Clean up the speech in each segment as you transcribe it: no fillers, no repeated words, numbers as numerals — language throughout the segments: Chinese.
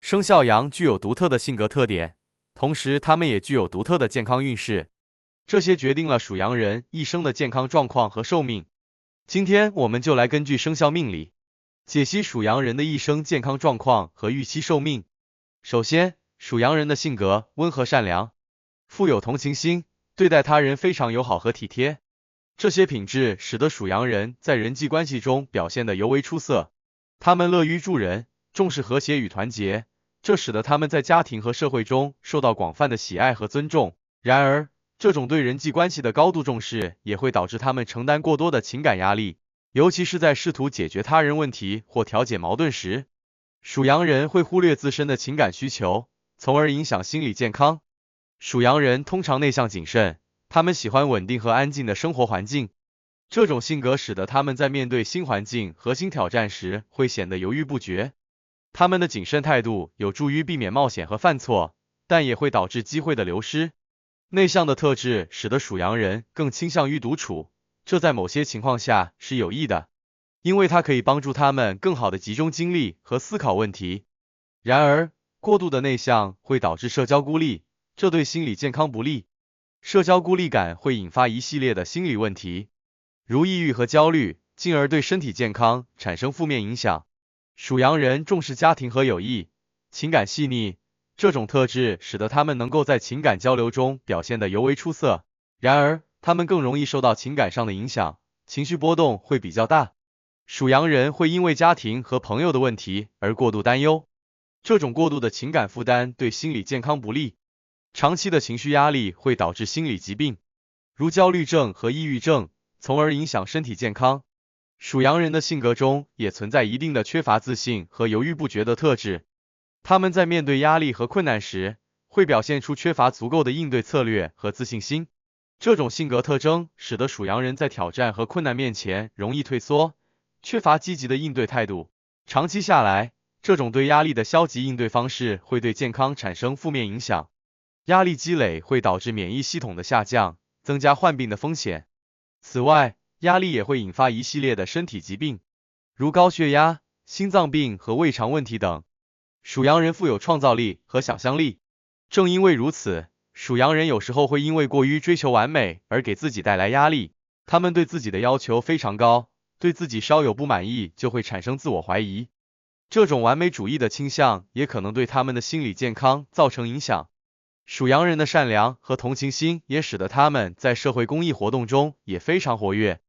生肖羊具有独特的性格特点，同时它们也具有独特的健康运势，这些决定了属羊人一生的健康状况和寿命。今天我们就来根据生肖命理，解析属羊人的一生健康状况和预期寿命。首先，属羊人的性格温和善良，富有同情心，对待他人非常友好和体贴。这些品质使得属羊人在人际关系中表现得尤为出色。他们乐于助人，重视和谐与团结，这使得他们在家庭和社会中受到广泛的喜爱和尊重。然而，这种对人际关系的高度重视也会导致他们承担过多的情感压力，尤其是在试图解决他人问题或调解矛盾时。属羊人会忽略自身的情感需求，从而影响心理健康。属羊人通常内向谨慎，他们喜欢稳定和安静的生活环境。这种性格使得他们在面对新环境和新挑战时会显得犹豫不决。他们的谨慎态度有助于避免冒险和犯错，但也会导致机会的流失。内向的特质使得属羊人更倾向于独处，这在某些情况下是有益的，因为它可以帮助他们更好地集中精力和思考问题。然而，过度的内向会导致社交孤立，这对心理健康不利。社交孤立感会引发一系列的心理问题，如抑郁和焦虑，进而对身体健康产生负面影响。属羊人重视家庭和友谊，情感细腻，这种特质使得他们能够在情感交流中表现得尤为出色。然而，他们更容易受到情感上的影响，情绪波动会比较大。属羊人会因为家庭和朋友的问题而过度担忧，这种过度的情感负担对心理健康不利。长期的情绪压力会导致心理疾病，如焦虑症和抑郁症，从而影响身体健康。属羊人的性格中也存在一定的缺乏自信和犹豫不决的特质，他们在面对压力和困难时，会表现出缺乏足够的应对策略和自信心。这种性格特征使得属羊人在挑战和困难面前容易退缩，缺乏积极的应对态度。长期下来，这种对压力的消极应对方式会对健康产生负面影响。压力积累会导致免疫系统的下降，增加患病的风险。此外，压力也会引发一系列的身体疾病，如高血压、心脏病和胃肠问题等。属羊人富有创造力和想象力，正因为如此，属羊人有时候会因为过于追求完美而给自己带来压力。他们对自己的要求非常高，对自己稍有不满意就会产生自我怀疑。这种完美主义的倾向也可能对他们的心理健康造成影响。属羊人的善良和同情心也使得他们在社会公益活动中也非常活跃。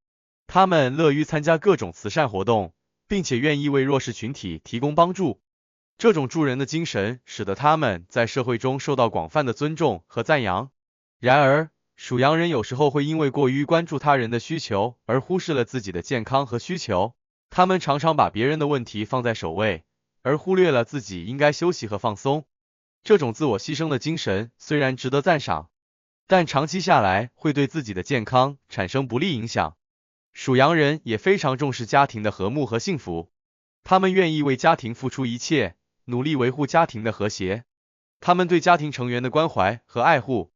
他们乐于参加各种慈善活动，并且愿意为弱势群体提供帮助。这种助人的精神使得他们在社会中受到广泛的尊重和赞扬。然而，属羊人有时候会因为过于关注他人的需求而忽视了自己的健康和需求。他们常常把别人的问题放在首位，而忽略了自己应该休息和放松。这种自我牺牲的精神虽然值得赞赏，但长期下来会对自己的健康产生不利影响。属羊人也非常重视家庭的和睦和幸福，他们愿意为家庭付出一切，努力维护家庭的和谐。他们对家庭成员的关怀和爱护，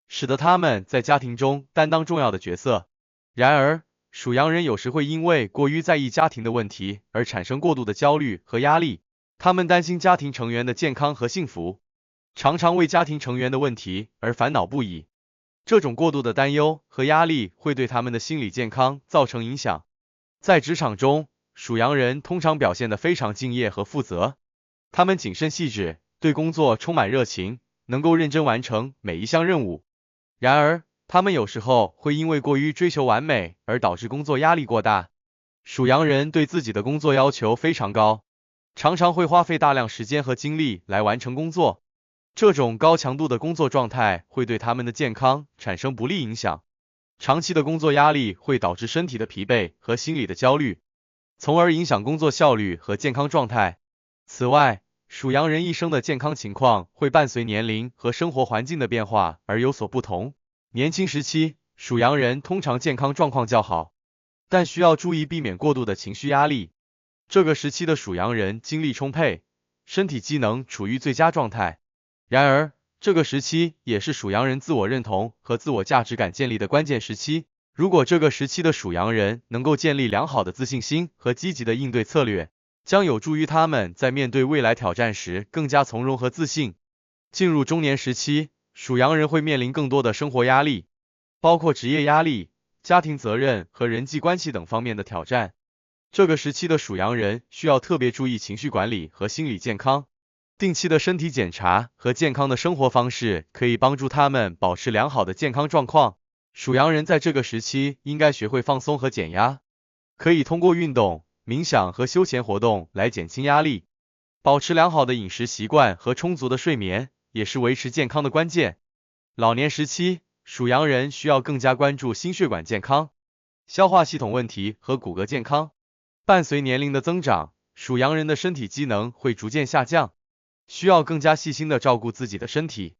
使得他们在家庭中担当重要的角色。然而，属羊人有时会因为过于在意家庭的问题而产生过度的焦虑和压力，他们担心家庭成员的健康和幸福，常常为家庭成员的问题而烦恼不已。这种过度的担忧和压力会对他们的心理健康造成影响。在职场中，属羊人通常表现得非常敬业和负责，他们谨慎细致，对工作充满热情，能够认真完成每一项任务。然而，他们有时候会因为过于追求完美而导致工作压力过大。属羊人对自己的工作要求非常高，常常会花费大量时间和精力来完成工作。这种高强度的工作状态会对他们的健康产生不利影响。长期的工作压力会导致身体的疲惫和心理的焦虑，从而影响工作效率和健康状态。此外，属羊人一生的健康情况会伴随年龄和生活环境的变化而有所不同。年轻时期，属羊人通常健康状况较好，但需要注意避免过度的情绪压力。这个时期的属羊人精力充沛，身体机能处于最佳状态。然而，这个时期也是属羊人自我认同和自我价值感建立的关键时期。如果这个时期的属羊人能够建立良好的自信心和积极的应对策略，将有助于他们在面对未来挑战时更加从容和自信。进入中年时期，属羊人会面临更多的生活压力，包括职业压力、家庭责任和人际关系等方面的挑战。这个时期的属羊人需要特别注意情绪管理和心理健康。定期的身体检查和健康的生活方式可以帮助他们保持良好的健康状况。属羊人在这个时期应该学会放松和减压，可以通过运动、冥想和休闲活动来减轻压力。保持良好的饮食习惯和充足的睡眠也是维持健康的关键。老年时期，属羊人需要更加关注心血管健康、消化系统问题和骨骼健康。伴随年龄的增长，属羊人的身体机能会逐渐下降，需要更加细心的照顾自己的身体，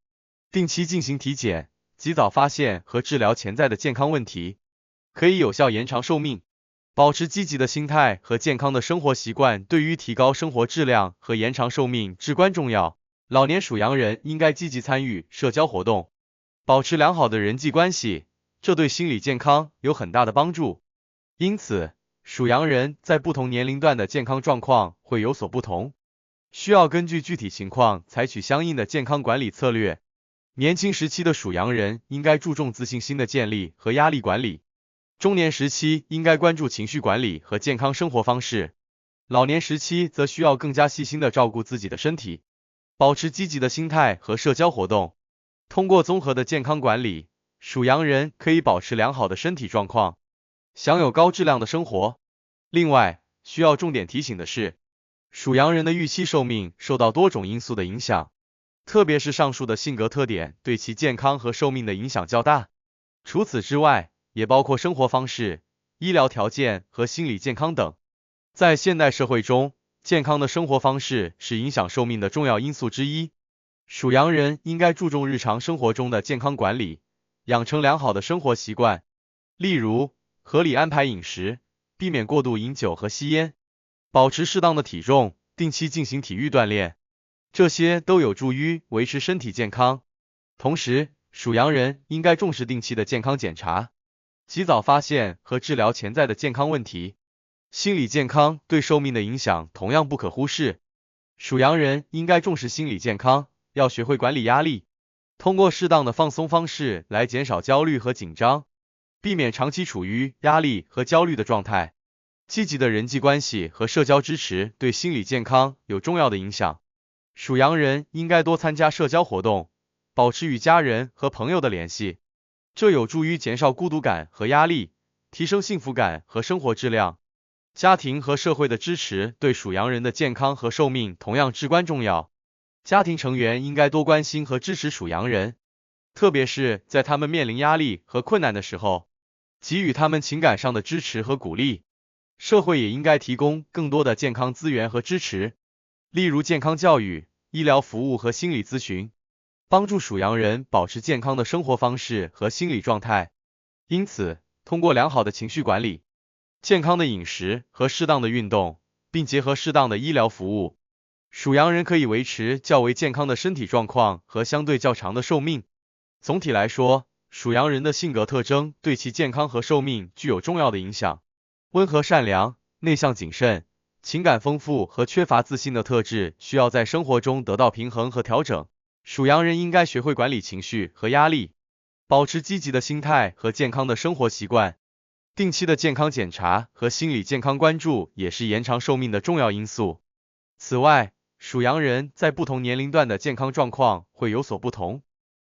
定期进行体检，及早发现和治疗潜在的健康问题，可以有效延长寿命。保持积极的心态和健康的生活习惯对于提高生活质量和延长寿命至关重要。老年属羊人应该积极参与社交活动，保持良好的人际关系，这对心理健康有很大的帮助。因此，属羊人在不同年龄段的健康状况会有所不同，需要根据具体情况采取相应的健康管理策略。年轻时期的属羊人应该注重自信心的建立和压力管理，中年时期应该关注情绪管理和健康生活方式，老年时期则需要更加细心的照顾自己的身体，保持积极的心态和社交活动。通过综合的健康管理，属羊人可以保持良好的身体状况，享有高质量的生活。另外，需要重点提醒的是，属羊人的预期寿命受到多种因素的影响，特别是上述的性格特点对其健康和寿命的影响较大。除此之外，也包括生活方式、医疗条件和心理健康等。在现代社会中，健康的生活方式是影响寿命的重要因素之一。属羊人应该注重日常生活中的健康管理，养成良好的生活习惯，例如合理安排饮食，避免过度饮酒和吸烟，保持适当的体重，定期进行体育锻炼，这些都有助于维持身体健康。同时，属羊人应该重视定期的健康检查，及早发现和治疗潜在的健康问题。心理健康对寿命的影响同样不可忽视，属羊人应该重视心理健康，要学会管理压力，通过适当的放松方式来减少焦虑和紧张，避免长期处于压力和焦虑的状态。积极的人际关系和社交支持对心理健康有重要的影响。属羊人应该多参加社交活动，保持与家人和朋友的联系，这有助于减少孤独感和压力，提升幸福感和生活质量。家庭和社会的支持对属羊人的健康和寿命同样至关重要。家庭成员应该多关心和支持属羊人，特别是在他们面临压力和困难的时候，给予他们情感上的支持和鼓励。社会也应该提供更多的健康资源和支持，例如健康教育、医疗服务和心理咨询，帮助属羊人保持健康的生活方式和心理状态。因此，通过良好的情绪管理、健康的饮食和适当的运动，并结合适当的医疗服务，属羊人可以维持较为健康的身体状况和相对较长的寿命。总体来说，属羊人的性格特征对其健康和寿命具有重要的影响。温和善良、内向谨慎、情感丰富和缺乏自信的特质需要在生活中得到平衡和调整。属羊人应该学会管理情绪和压力，保持积极的心态和健康的生活习惯。定期的健康检查和心理健康关注也是延长寿命的重要因素。此外，属羊人在不同年龄段的健康状况会有所不同，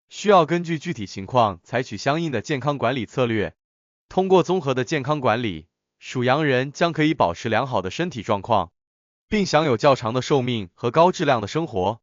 需要根据具体情况采取相应的健康管理策略。通过综合的健康管理，属羊人将可以保持良好的身体状况，并享有较长的寿命和高质量的生活。